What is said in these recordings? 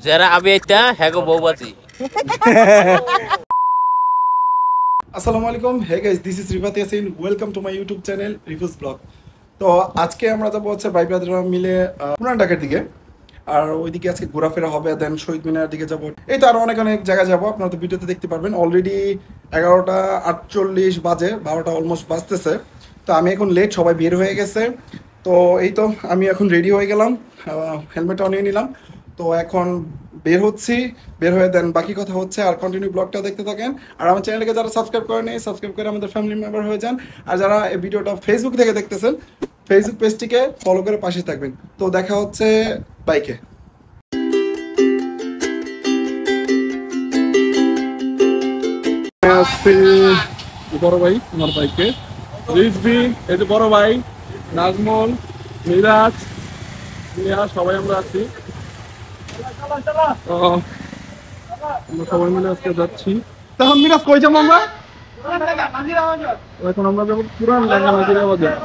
যারা আমি এটা হ্যাগো বউবাজি। আসসালামু আলাইকুম, hey guys, this is Rifat Yasin. Welcome to my YouTube channel reviews blog. তো আজকে আমরা যাবো হচ্ছে ভাই ব্রাদাররা মিলে পুরান ঢাকার দিকে। আর ওইদিকে আজকে ঘোরাফেরা হবে, দেন শহীদ মিনার দিকে যাবো। এই তো আরো অনেক অনেক জায়গায় যাবো, আপনারা তো ভিডিওতে দেখতে পারবেন। অলরেডি 11টা 48 বাজে, 12টা অলমোস্ট বাজতেছে। তো আমি এখন লেট, সবাই বের হয়ে গেছে। তো এই তো আমি এখন রেডি হয়ে গেলাম, হেলমেটটাও নিয়ে নিলাম। তো এখন বের হচ্ছি, বের হয়ে দেন বাকি কথা হচ্ছে। আর কন্টিনিউ ব্লগটা দেখতে থাকেন। আর আমার চ্যানেলকে যারা সাবস্ক্রাইব করে নেই, সাবস্ক্রাইব করে আমাদের ফ্যামিলি মেম্বার হয়ে যান। আর যারা এই ভিডিওটা ফেসবুক থেকে দেখতেছেন, ফেসবুক পেজটিকে ফলো করে পাশে থাকবেন। তো দেখা হচ্ছে বাইকে। বড় ভাই আমার বাইকে রিজবি, এই যে বড় ভাই নাজমল, মিরাজ, সবাই আমরা আছি। আমরা সবাই মিলে আজকে যাচ্ছি। তখন মিরাজ কই যাবো আমরা? এখন আমরা যাবো পুরান ঢাকা নাজিরা বাজার।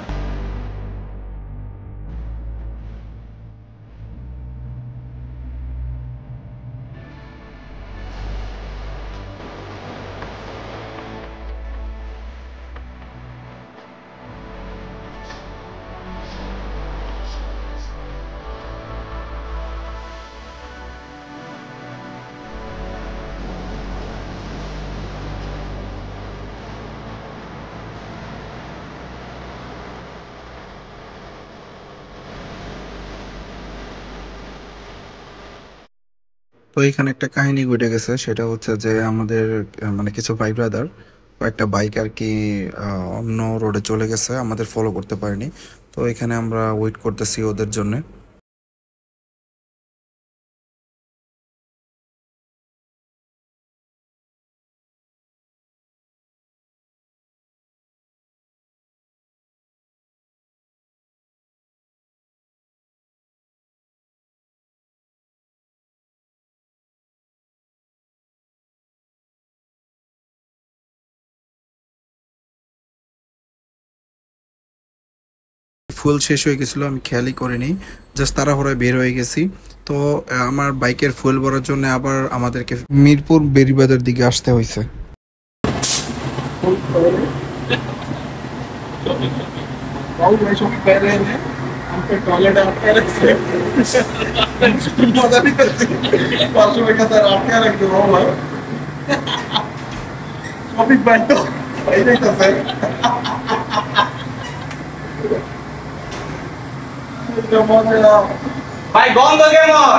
তো এখানে একটা কাহিনী ঘটে গেছে, সেটা হচ্ছে যে আমাদের মানে কিছু ভাই ব্রাদার কয়েকটা বাইক আর কি অন্য রোডে চলে গেছে, আমাদের ফলো করতে পারেনি। তো এখানে আমরা ওয়েট করতেছি ওদের জন্য। ফুয়েল শেষ হয়ে গেছিলো, আমি খেয়ালই করিনি, জাস্ট তাড়াহুড়োয় বের হয়ে গেছি। তো আমার বাইকের ফুয়েল ভরার জন্য আবার আমাদেরকে মিরপুর বেরিবাজার দিকে আসতে হয়েছে। ভাই গন্ধ কেমন?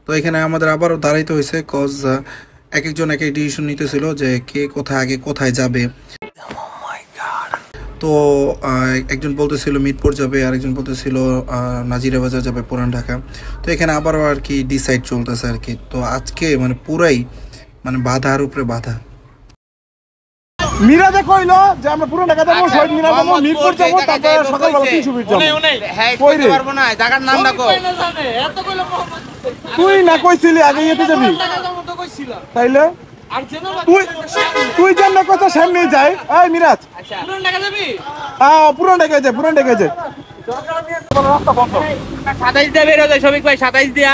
তো এখানে আমাদের আবারও দাঁড়াইতে হয়েছে, কজ এক একজন এক এক ডিসিশন নিতেছিল যে কে কোথায় আগে কোথায় যাবে। তো একজন বলতেছিল মিরপুর যাবে, আরেকজন বলতেছিল নাজিরা বাজার যাবে, পুরান ঢাকা। তো এখানে আবারও আর কি ডিসাইড চলতেছে আর কি। তো আজকে মানে পুরাই মানে বাধার উপরে বাধা। মিরাজে কইলো যে আমরা পুরো ঢাকা যাবো, শহীদ মিনার যাবো, মিরপুর যাবো, তারপরে সকালবেলা 300 ফিট যাবো। হ্যাঁ কইতে পারবো না, জায়গার নাম ডাকো। তুই না কইছিলি আগে ইয়েতে যাবি? তাইলে তুই যেন কথা সামনে যাই। এই মিরাজ, পুরান ঢাকা যাবি? হ্যাঁ পুরান ঢাকায় যায়, পুরান ঢাকায় যায়। 27 দিয়া বের হয়ে যায় শফিক ভাই, 27 দিয়া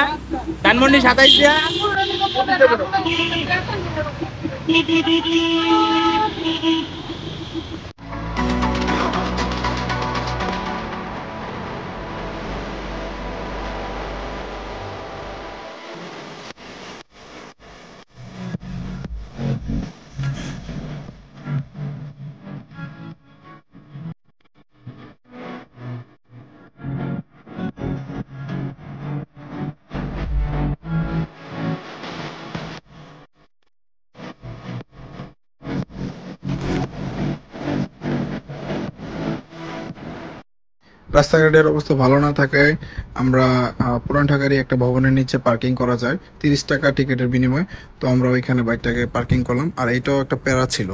ধানমন্ডি, 27 দিয়া। রাস্তাঘাটের অবস্থা ভালো না থাকায় আমরা পুরান ঢাকারই একটা ভবনের নিচে পার্কিং করা যায় 30 টাকা টিকিটের বিনিময়ে। তো আমরা ওইখানে বাইকটাকে পার্কিং করলাম, আর এটাও একটা প্যারা ছিল।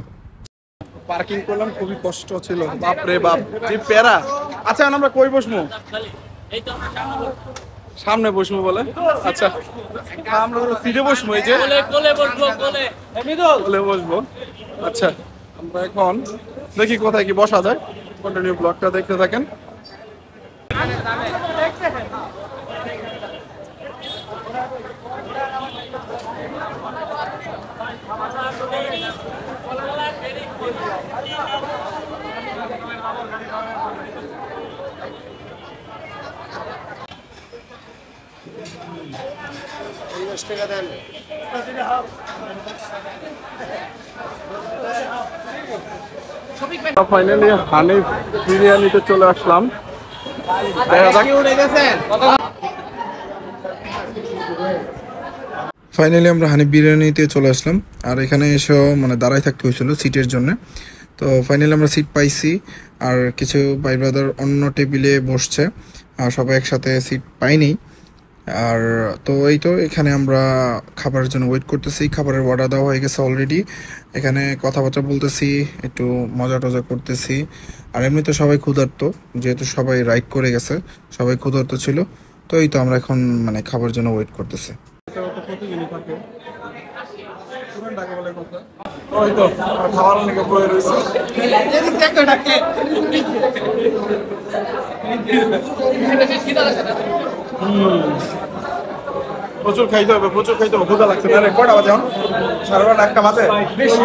পার্কিং করলাম, খুবই কষ্ট ছিল, বাপ রে বাপ, যে প্যারা। আচ্ছা আমরা কই বসবো? সামনে বসবো বলে? আচ্ছা আমরা সিটে বসবো, এই যে কোলে বসবো, কোলে বসবো। আচ্ছা আমরা এখন দেখি কোথায় কি বসা যায়, কন্টিনিউ ব্লগটা দেখতে থাকেন। ফাইনালি হানিফ বিরিয়ানিতে চলে আসলাম। ফাইনালি আমরা হানিফ বিরিয়ানিতে চলে আসলাম, আর এখানে এসেও মানে দাঁড়ায় থাকতে হয়েছিল সিটের জন্য। তো ফাইনালি আমরা সিট পাইছি, আর কিছু ভাই ব্রাদার অন্য টেবিলে বসছে, আর সবাই একসাথে সিট পাইনি। আর তো এই তো এখানে আমরা খাবারের জন্য ওয়েট করতেছি, খাবারের অর্ডার দেওয়া হয়ে গেছে অলরেডি। এখানে কথাবার্তা বলতেছি, একটু মজা টজা করতেছি, আর এমনি তো সবাই ক্ষুধার্ত, যেহেতু সবাই রাইড করে গেছে, সবাই ক্ষুধার্ত ছিল। তো এই তো আমরা এখন মানে খাবারের জন্য ওয়েট করতেছি। প্রচুর খাইতে হবে, প্রচুর খাইতে হবে, ক্ষুধা লাগছে। কয়টা বাজে এখন? 12:30 একটা বাজে, বেশি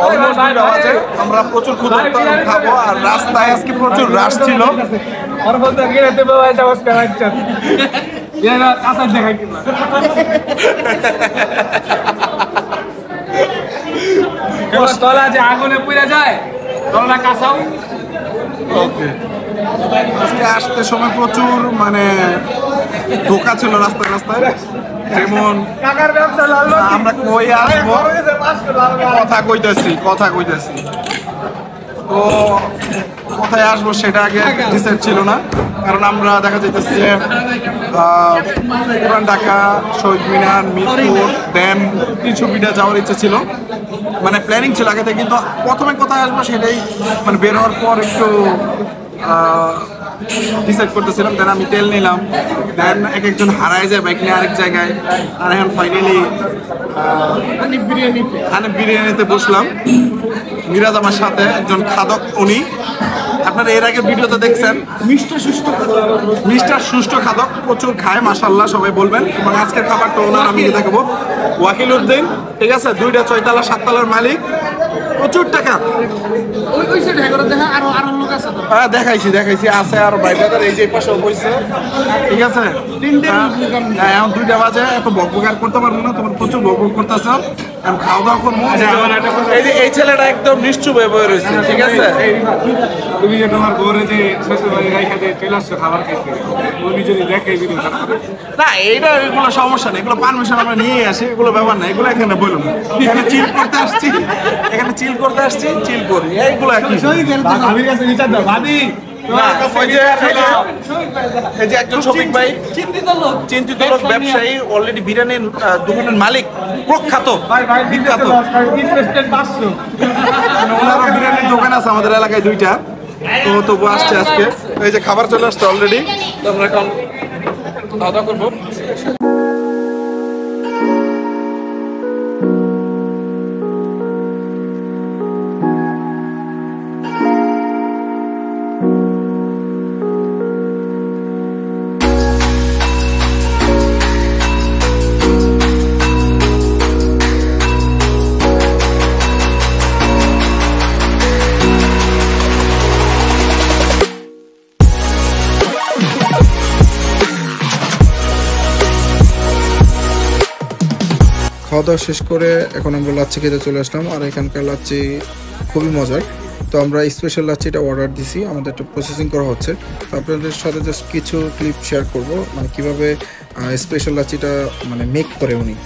অলমোস্ট 2টা বাজে। আমরা প্রচুর ক্ষুধার্ত, খাবো। আর রাস্তায় আজকে প্রচুর রাশ ছিল। তলা যে আগুনে পুড়ে যায়, তলা কাঁচাও। ওকে, আজকে আসতে সময় প্রচুর মানে ধোকা ছিল রাস্তায় রাস্তায়। যেমন আমরা কই আসবো, কথা কইতেছি তো কোথায় আসবো সেটা আগে ডিসাইড ছিল না। কারণ আমরা দেখা যাইতেছে যে পুরান ঢাকা, শহীদ মিনার, মিরপুর, দেন ছবিটা যাওয়ার ইচ্ছা ছিল, মানে প্ল্যানিং ছিল আগে থেকে। কিন্তু প্রথমে কোথায় আসবো সেটাই মানে বের হওয়ার পর একটু ডিসাইড করতেছিলাম। দেন আমি তেল নিলাম, দেন একজন হারায় যায় বাইক নিয়ে আরেক জায়গায়। আর এখন ফাইনালি হানিফ বিরিয়ানিতে বসলাম। মিরাজ আমার সাথে, একজন খাদক উনি। আপনারা এর আগে ভিডিওতে দেখছেন, মিস্টার সুষ্ঠু খাদক, প্রচুর খায় মাশাআল্লাহ, সবাই বলবেন। এবং আজকের খাবারটা ওনার আমি দেখাবো। ওয়াকিল উদ্দিন, ঠিক আছে, 2টা 6 তলা 7 তলার মালিক, প্রচুর টাকা। হ্যাঁ দেখাইছি আছে আর ভাই ব্রাদার এই যে পাশে বসছে, ঠিক আছে। হ্যাঁ এখন 2টা বাজে, এত বকবকার করতে পারবো না, তোমার প্রচুর বকবক করতেছে। আমি খাওয়া দাওয়া করবো। এই ছেলেটা একদম নিশ্চুপ হয়ে বয়ে রয়েছে, ঠিক আছে। তুমি যে তোমার বউরে যে শ্বশুর বাড়ি রাইখা দিয়ে চলে আসছো খাবার খাইতে, উনি যদি দেখে এই ভিডিও না, এইটা এগুলো সমস্যা নেই, এগুলো পারমিশন আমরা নিয়ে আসি, এগুলো ব্যাপার না, এগুলো এখানে বলুন। এখানে চিল করতে আসছি, চিল করি, এইগুলো ভাবির কাছে বিচার দাও। ভাবি এই যে একজন শফিক ভাই, চিন্তিত লোক, ব্যবসায়ী, অলরেডি বিরিয়ানির দোকানের মালিক, প্রখ্যাত, বিখ্যাত। ওনারও বিরিয়ানির দোকান আছে আমাদের এলাকায় 2টা। তো তবু আসছে আজকে। এই যে খাবার চলে আসছে অলরেডি, তো আমরা এখন খাওয়া দাওয়া করবো। খাওয়া দাওয়া শেষ করে এখন আমরা লাচ্ছি খেতে চলে আসলাম, আর এখানকার লাচ্ছি খুবই মজার। তো আমরা স্পেশাল লাচ্ছিটা অর্ডার দিছি, আমাদের একটা প্রসেসিং করা হচ্ছে। তো আপনাদের সাথে জাস্ট কিছু ক্লিপ শেয়ার করব, মানে কীভাবে স্পেশাল লাচ্ছিটা মানে মেক করে উনি।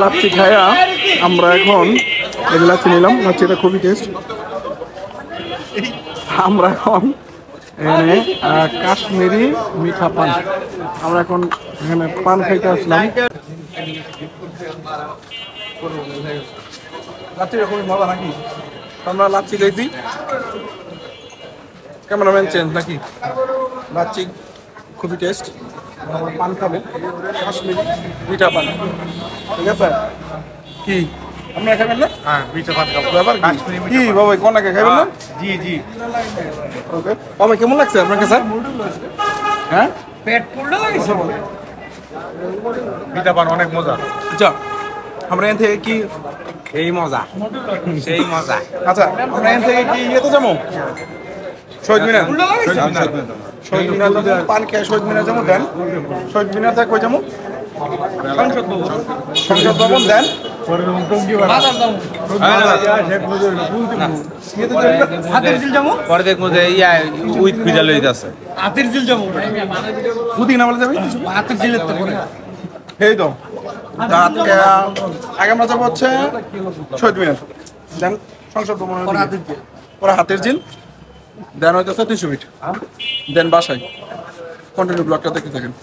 লাচ্ছি খায়া আমরা এখন এই যে লাচ্ছি নিলাম, লাচ্ছিটা খুবই টেস্ট। আমরা এখন এখানে কাশ্মীরি মিঠা পান, আমরা এখন এখানে পান খাইতে আসলাম। লাচ্ছিটা খুবই মজা নাকি? আমরা লাচ্ছি খাইছি, ক্যামেরাম্যান চেঞ্জ নাকি? লাচ্ছি খুবই টেস্ট, আমরা পান খাবো, কাশ্মীরি মিঠা পান, ঠিক আছে? কি আপনারা খাবেন না? হ্যাঁ মিঠা ভাত খাবো। ব্যাপার কি বাবা, কোন আগে খাবেন না? জি জি। ওকে বাবা, কেমন লাগছে আপনার কাছে? হ্যাঁ, পেট ফুলটা লাগছে মিঠা পান অনেক মজা। আচ্ছা আমরা এখান থেকে কি এই মজা, সেই মজা। আচ্ছা আমরা এখান থেকে কি ইয়েতে যাবো? শহীদ মিনার। শহীদ মিনার যাবো, পান খেয়ে শহীদ মিনার যাবো, দেন শহীদ মিনার থেকে কই যাবো? সংসদ ভবন, দেন হাতের জিল যাবো, পরে দেখবো যে ইয়া উইথ খুঁজা লইতে আছে। হাতের জিল যাবো, বুদ্ধি না বলে যাবি হাতের জিলের তো পরে এই তো আগে আমরা যাবো হচ্ছে শহীদ মিনার, দেন সংসদ ভবন, পরে হাতের জিল, দেন হইতেছে 300 ফিট, দেন বাসায়। কন্টিনিউ ব্লগটা দেখতে থাকেন।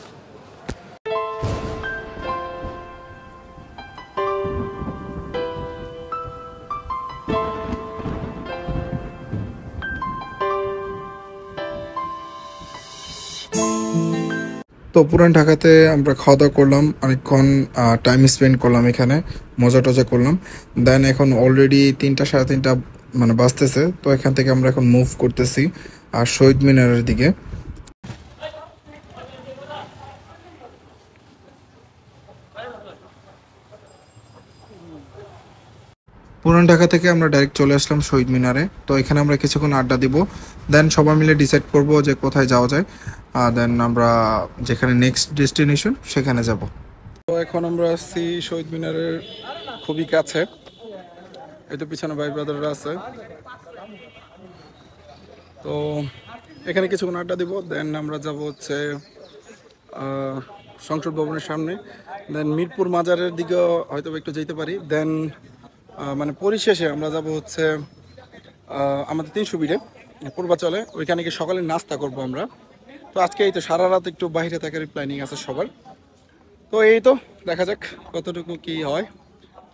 তো পুরান ঢাকাতে আমরা খাওয়া দাওয়া করলাম, অনেকক্ষণ টাইম স্পেন্ড করলাম এখানে, মজা টজা করলাম। দেন এখন অলরেডি 3টা 3:30 মানে বাজতেছে। তো এখান থেকে আমরা এখন মুভ করতেছি আর শহীদ মিনারের দিকে। পুরান ঢাকা থেকে আমরা ডাইরেক্ট চলে আসলাম শহীদ মিনারে। তো এখানে আমরা কিছুক্ষণ আড্ডা দিব, দেন সবাই মিলে ডিসাইড করব যে কোথায় যাওয়া যায়, দেন আমরা যেখানে নেক্সট ডেস্টিনেশন সেখানে যাব। তো এখন আমরা আসছি শহীদ মিনারের খুবই কাছে, এই তো পিছনে ভাই ব্রাদাররা আছে। তো এখানে কিছুক্ষণ আড্ডা দিব, দেন আমরা যাব হচ্ছে সংসদ ভবনের সামনে, দেন মিরপুর মাজারের দিকেও হয়তো একটু যেতে পারি। দেন মানে পরিশেষে আমরা যাব হচ্ছে আমাদের 300 ফিটে পূর্বাচলে, ওইখানে গিয়ে সকালে নাস্তা করব আমরা। তো আজকে এই তো সারা রাত একটু বাইরে থাকার প্ল্যানিং আছে সবার। তো এই তো দেখা যাক কতটুকু কি হয়।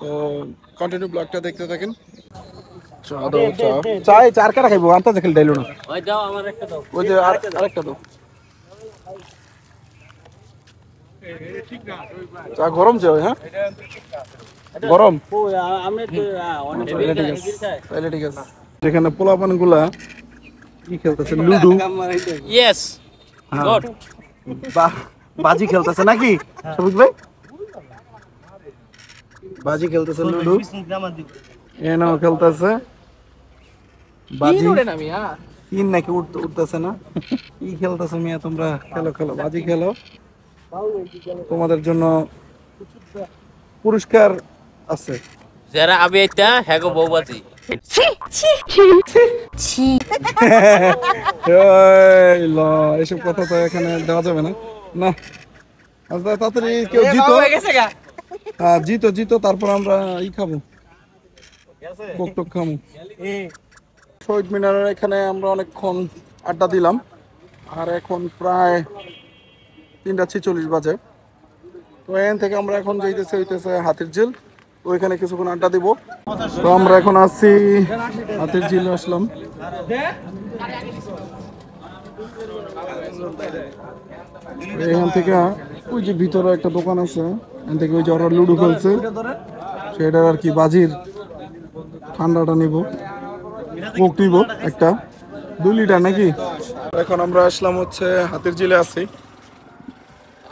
তো কন্টিনিউ ব্লগটা দেখতে থাকেন। চাই চার কাটা খাইবো, আনতে দেখেন ডাইলো না, ওই দাও আমার একটা দাও, ওই যে আরেকটা দাও। চা গরম চাই? হ্যাঁ গরম, তাহলে ঠিক আছে। যেখানে পোলাপান গুলা কি খেলতেছে, লুডো, ইয়েস গুড, বাজি খেলতেছে নাকি সবুজ ভাই? বাজি খেলতেছে, লুডো এনাও খেলতেছে বাজি। তিন নাকি উঠতেছে না? কি খেলতেছে মিয়া তোমরা? খেলো খেলো, বাজি খেলো, তোমাদের জন্য পুরস্কার আছে। যারা আবে এটা হ্যাগো বউবাজি। এসব কথা তো এখানে দেওয়া যাবে না। না তাড়াতাড়ি কেউ জিতো, জিতো জিতো, তারপর আমরা ই খাবো, কোক টোক খাবো। শহীদ মিনারের এখানে আমরা অনেকক্ষণ আড্ডা দিলাম, আর এখন প্রায় 3:46 বাজে। তো এখান থেকে আমরা এখন হইতেছে হাতির ঝিল, ওইখানে কিছুক্ষণ আড্ডা দিব। তো আমরা এখন আসছি হাতির ঝিল, আসলাম। এখান থেকে ওই যে ভিতরে একটা দোকান আছে, এখান থেকে ওই যে ওরা লুডো খেলছে, সেটার আর কি বাজির ঠান্ডাটা নিব, কোক নিব একটা 2 লিটার নাকি। এখন আমরা আসলাম হচ্ছে হাতির ঝিলে আছি,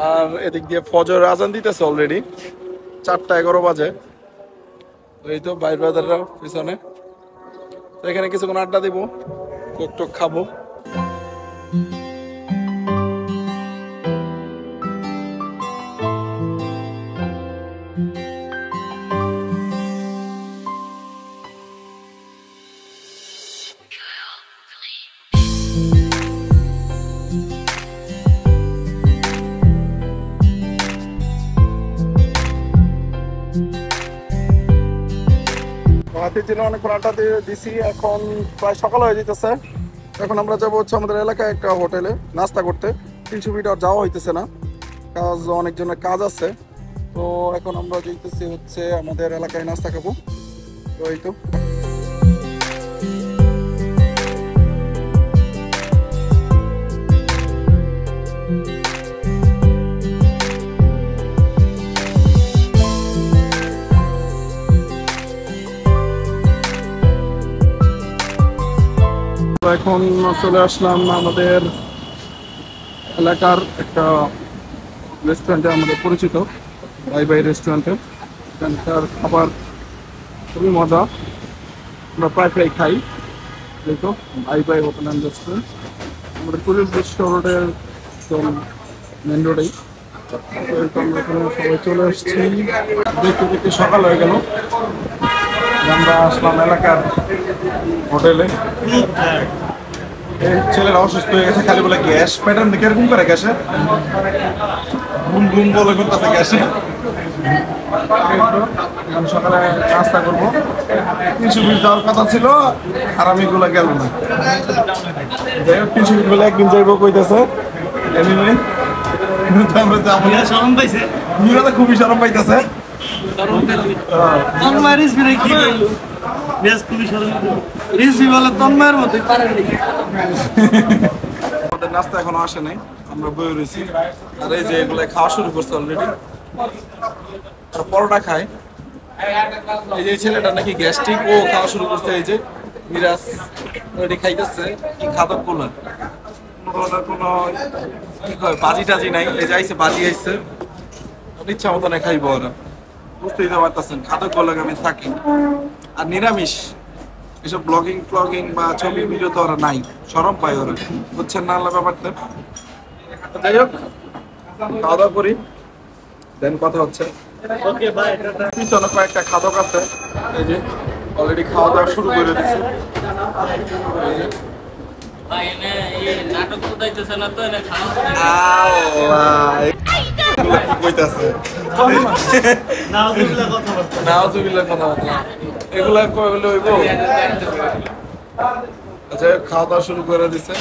আর এদিক দিয়ে ফজর আজান দিতেছে অলরেডি, 4:11 বাজে। এই তো ভাই ব্রাদাররা পিছনে। তো এখানে কিছুক্ষণ আড্ডা দিব, কোক টোক খাবো। রাতের জন্য অনেক আড্ডা দিছি, এখন প্রায় সকাল হয়ে যেতেছে। এখন আমরা যাবো হচ্ছে আমাদের এলাকায় একটা হোটেলে নাস্তা করতে। 300 মিটার যাওয়া হইতেছে না, কাজ অনেকজনের কাজ আছে। তো এখন আমরা যেতেছি হচ্ছে আমাদের এলাকায় নাস্তা খাবো। তো এই তো এখন চলে আসলাম আমাদের এলাকার একটা রেস্টুরেন্টে, আমাদের পরিচিত বাই বাই রেস্টুরেন্টে। এখানকার খাবার খুবই মজা, আমরা প্রায় খাই। দেখো bye bye hotel and restaurant, আমাদের পুলিশ বিশ্ব রোডের মেন রোডেই। আমরা এখানে সবাই চলে আসছি, দেখতে দেখতে সকাল হয়ে গেল। আমরা আসলাম এলাকার হোটেলে। ছেলেরা অসুস্থ হয়ে গেছে, খালি বলে গ্যাস প্যাটার্ন দেখে এরকম করে গ্যাসে ঘুম ঘুম বলে করতেছে গ্যাসে। সকালে নাস্তা করবো, 300 ফিট যাওয়ার কথা ছিল আর আমি এগুলো গেল না। যাই হোক 300 ফিট বলে একদিন যাইবো কইতেছে, খুবই শরম পাইতেছে। আমাদের নাস্তা এখনো আসে নাই, আমরা বই রয়েছি। আর এই যে এগুলো খাওয়া শুরু করছে অলরেডি, পরোটা খায়। এই যে ছেলেটা নাকি গ্যাস্ট্রিক, ও খাওয়া শুরু করছে। এই যে মিরাজ অলরেডি খাইতেছে। কি খাদক গুলো, কোনো কি কয় বাজি টাজি নাই। এই যে আইসে বাজি আইসে, ইচ্ছা মতো না খাইবো ওরা, বুঝতেই তো পারতেছেন। খাদক গুলো আমি থাকি আর নিরামিষ, এসব ব্লগিং ফ্লগিং বা ছবি ভিডিও তো ওরা নাই, শরম পায় ওরা, বুঝছেন না আল্লাহ ব্যাপারটা। যাই হোক খাওয়া দাওয়া করি, দেন কথা হচ্ছে। পিছনে কয়েকটা খাদক আছে, এই যে অলরেডি খাওয়া দাওয়া শুরু করে দিচ্ছে। এগুলা আচ্ছা খাওয়া দাওয়া শুরু করে দিচ্ছে।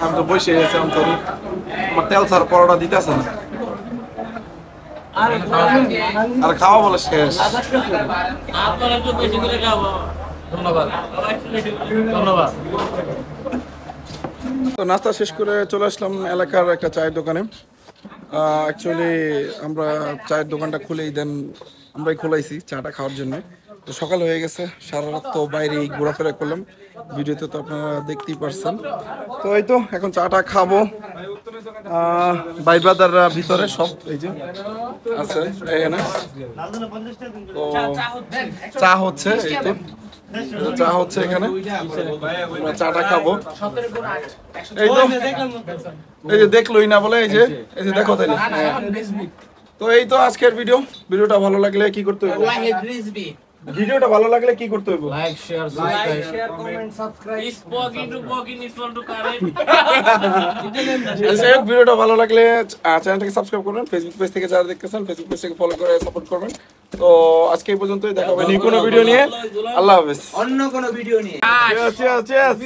আমি তো বসে গেছি, আমার তেল ছাড়া পরোটা দিতেছে না, আর খাওয়া বলে শেষ। তো নাস্তা শেষ করে চলে আসলাম এলাকার একটা চায়ের দোকানে। অ্যাকচুয়ালি আমরা চায়ের দোকানটা খুলেই দেন আমরাই খোলাইছি চাটা খাওয়ার জন্য। তো সকাল হয়ে গেছে, সারা রাত তো বাইরেই ঘোরাফেরা করলাম, ভিডিওতে তো আপনারা দেখতেই পারছেন। তো এই তো এখন চাটা খাবো। ভাই ব্রাদাররা ভিতরে সব এই যে আছে এখানে। তো চা হচ্ছে, এই তো চা হচ্ছে এখানে, চাটা খাবো। এই তো এই যে দেখলোই না বলে, এই যে দেখো তাহলে। তো এই তো আজকের ভিডিওটা ভালো লাগলে কি করতে হবে? ভিডিওটা ভালো লাগলে কি করতে হবে? Like share comment subscribe. ভিডিওটা ভালো লাগলে চ্যানেলটাকে সাবস্ক্রাইব করবেন, ফেসবুক পেজ থেকে যারা দেখতেছেন ফেসবুক পেজ থেকে ফলো করে সাপোর্ট করবেন। তো আজকে এই পর্যন্তই, দেখা হবে কোনো ভিডিও নিয়ে। আল্লাহ হাফেজ। অন্য কোনো ভিডিও নিয়ে। Cheers.